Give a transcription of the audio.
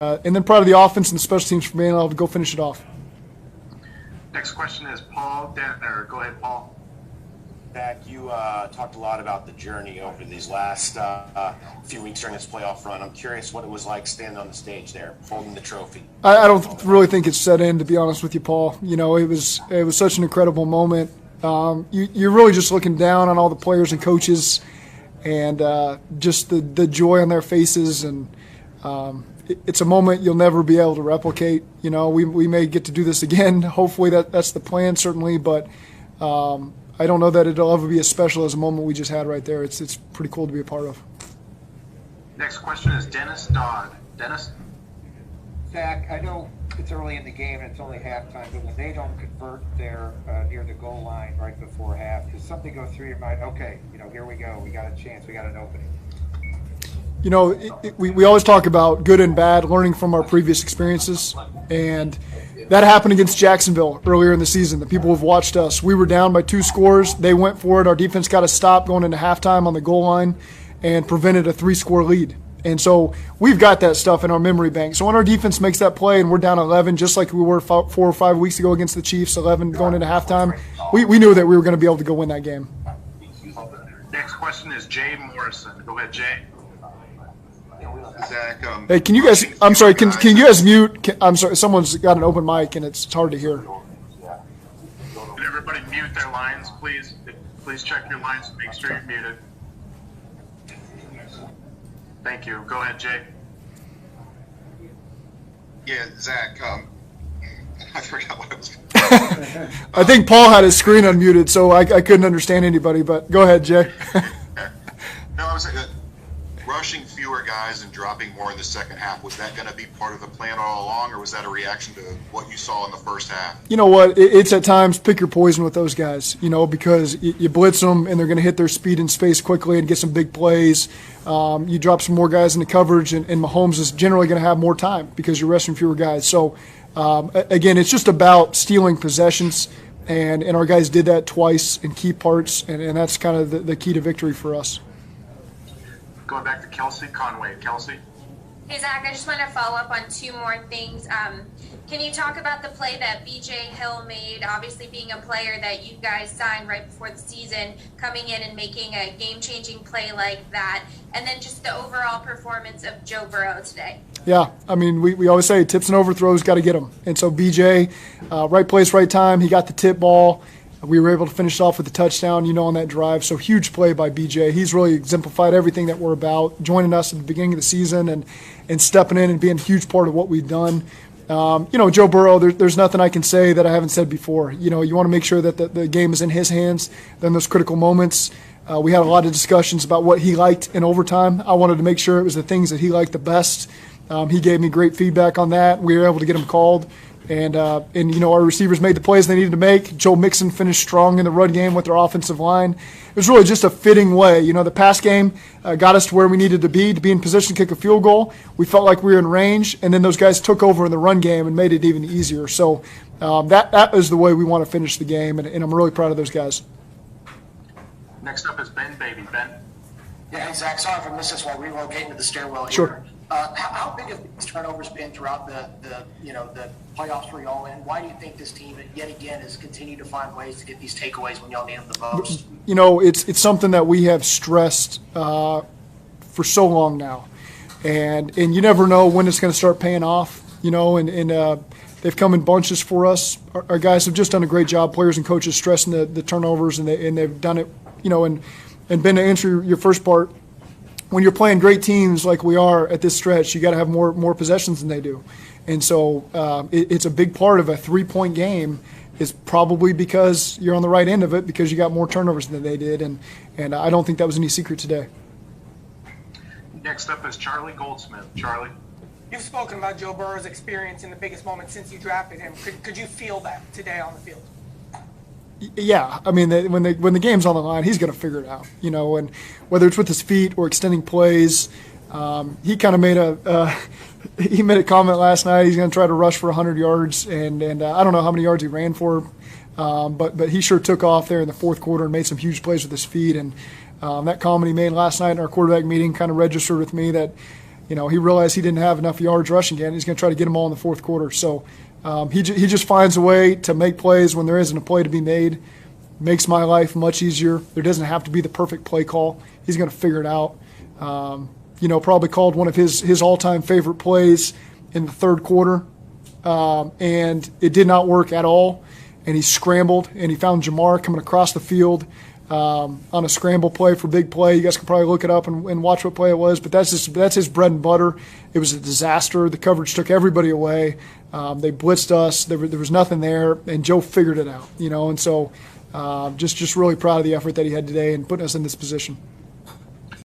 And then proud of the offense and the special teams for being able to go finish it off. Next question is Paul Dentner. Go ahead, Paul. Zac, you talked a lot about the journey over these last few weeks during this playoff run. I'm curious what it was like standing on the stage there, holding the trophy. I don't really think it's set in, to be honest with you, Paul. You know, it was such an incredible moment. You're really just looking down on all the players and coaches, and just the joy on their faces, and it's a moment you'll never be able to replicate. You know, we may get to do this again. Hopefully that's the plan, certainly, but I don't know that it'll ever be as special as a moment we just had right there. It's pretty cool to be a part of. Next question is Dennis Dodd. Dennis? Zac, I know it's early in the game and it's only halftime, but when they don't convert there near the goal line right before half, does something go through your mind? Okay, here we go. We got a chance. We got an opening. You know, we always talk about good and bad, learning from our previous experiences, and that happened against Jacksonville earlier in the season. The people who've watched us, we were down by 2 scores. They went for it. Our defense got a stop going into halftime on the goal line and prevented a 3-score lead. And so we've got that stuff in our memory bank. So when our defense makes that play and we're down 11, just like we were 4 or 5 weeks ago against the Chiefs, 11 going into halftime, we knew that we were going to be able to go win that game. Next question is Jay Morrison. Go ahead, Jay. Zac, hey, can you guys? I'm sorry. Can you guys mute? I'm sorry. Someone's got an open mic and it's hard to hear. Can everybody mute their lines, please? Please check your lines and make sure you're muted. Thank you. Go ahead, Jay. Yeah, Zac, I forgot what I was. I think Paul had his screen unmuted, so I couldn't understand anybody. But go ahead, Jay. No, I was rushing fewer guys and dropping more in the second half. Was that going to be part of the plan all along, or was that a reaction to what you saw in the first half? You know what? It's at times pick your poison with those guys, because you blitz them and they're going to hit their speed in space quickly and get some big plays. You drop some more guys into coverage, and Mahomes is generally going to have more time because you're resting fewer guys. So, again, it's just about stealing possessions, and our guys did that twice in key parts, and that's kind of the key to victory for us. Going back to Kelsey Conway. Kelsey? Hey, Zac, I just want to follow up on 2 more things. Can you talk about the play that B.J. Hill made, obviously being a player that you guys signed right before the season, coming in and making a game-changing play like that, and then just the overall performance of Joe Burrow today? Yeah, I mean, we always say tips and overthrows, got to get them. And so B.J., right place, right time, he got the tip ball. We were able to finish off with a touchdown, on that drive. So huge play by BJ. He's really exemplified everything that we're about, joining us at the beginning of the season and stepping in and being a huge part of what we've done. Joe Burrow, there's nothing I can say that I haven't said before. You want to make sure that the game is in his hands. Then those critical moments, we had a lot of discussions about what he liked in overtime. I wanted to make sure it was the things that he liked the best. He gave me great feedback on that. We were able to get him called. And our receivers made the plays they needed to make. Joe Mixon finished strong in the run game with their offensive line. It was really just a fitting way. The pass game got us to where we needed to be in position to kick a field goal. We felt like we were in range, and then those guys took over in the run game and made it even easier. So that is the way we want to finish the game, and I'm really proud of those guys. Next up is Ben Baby. Ben? Yeah, hey, Zac, sorry if I missed this while relocating to the stairwell here. Sure. How big have these turnovers been throughout the playoffs for y'all, and why do you think this team yet again has continued to find ways to get these takeaways when y'all need them the most? It's something that we have stressed for so long now, and you never know when it's going to start paying off. And they've come in bunches for us. Our guys have just done a great job, players and coaches, stressing the turnovers, and they've done it. And Ben, to answer your first part, when you're playing great teams like we are at this stretch, you got to have more possessions than they do. And so it's a big part of a 3-point game is probably because you're on the right end of it because you got more turnovers than they did. And I don't think that was any secret today. Next up is Charlie Goldsmith. Charlie? You've spoken about Joe Burrow's experience in the biggest moment since you drafted him. Could you feel that today on the field? Yeah, I mean, when the game's on the line, he's going to figure it out, and whether it's with his feet or extending plays. He kind of made a comment last night. He's going to try to rush for 100 yards, and I don't know how many yards he ran for, but he sure took off there in the fourth quarter and made some huge plays with his feet. And that comment he made last night in our quarterback meeting kind of registered with me that, he realized he didn't have enough yards rushing again. He's going to try to get them all in the fourth quarter. So he just finds a way to make plays when there isn't a play to be made. Makes my life much easier. There doesn't have to be the perfect play call. He's going to figure it out. Probably called one of his all-time favorite plays in the third quarter, and it did not work at all. And he scrambled, and he found Jamar coming across the field on a scramble play for big play. You guys can probably look it up and watch what play it was, but that's his bread and butter. It was a disaster. The coverage took everybody away. They blitzed us. There was nothing there, and Joe figured it out. And so just really proud of the effort that he had today and putting us in this position.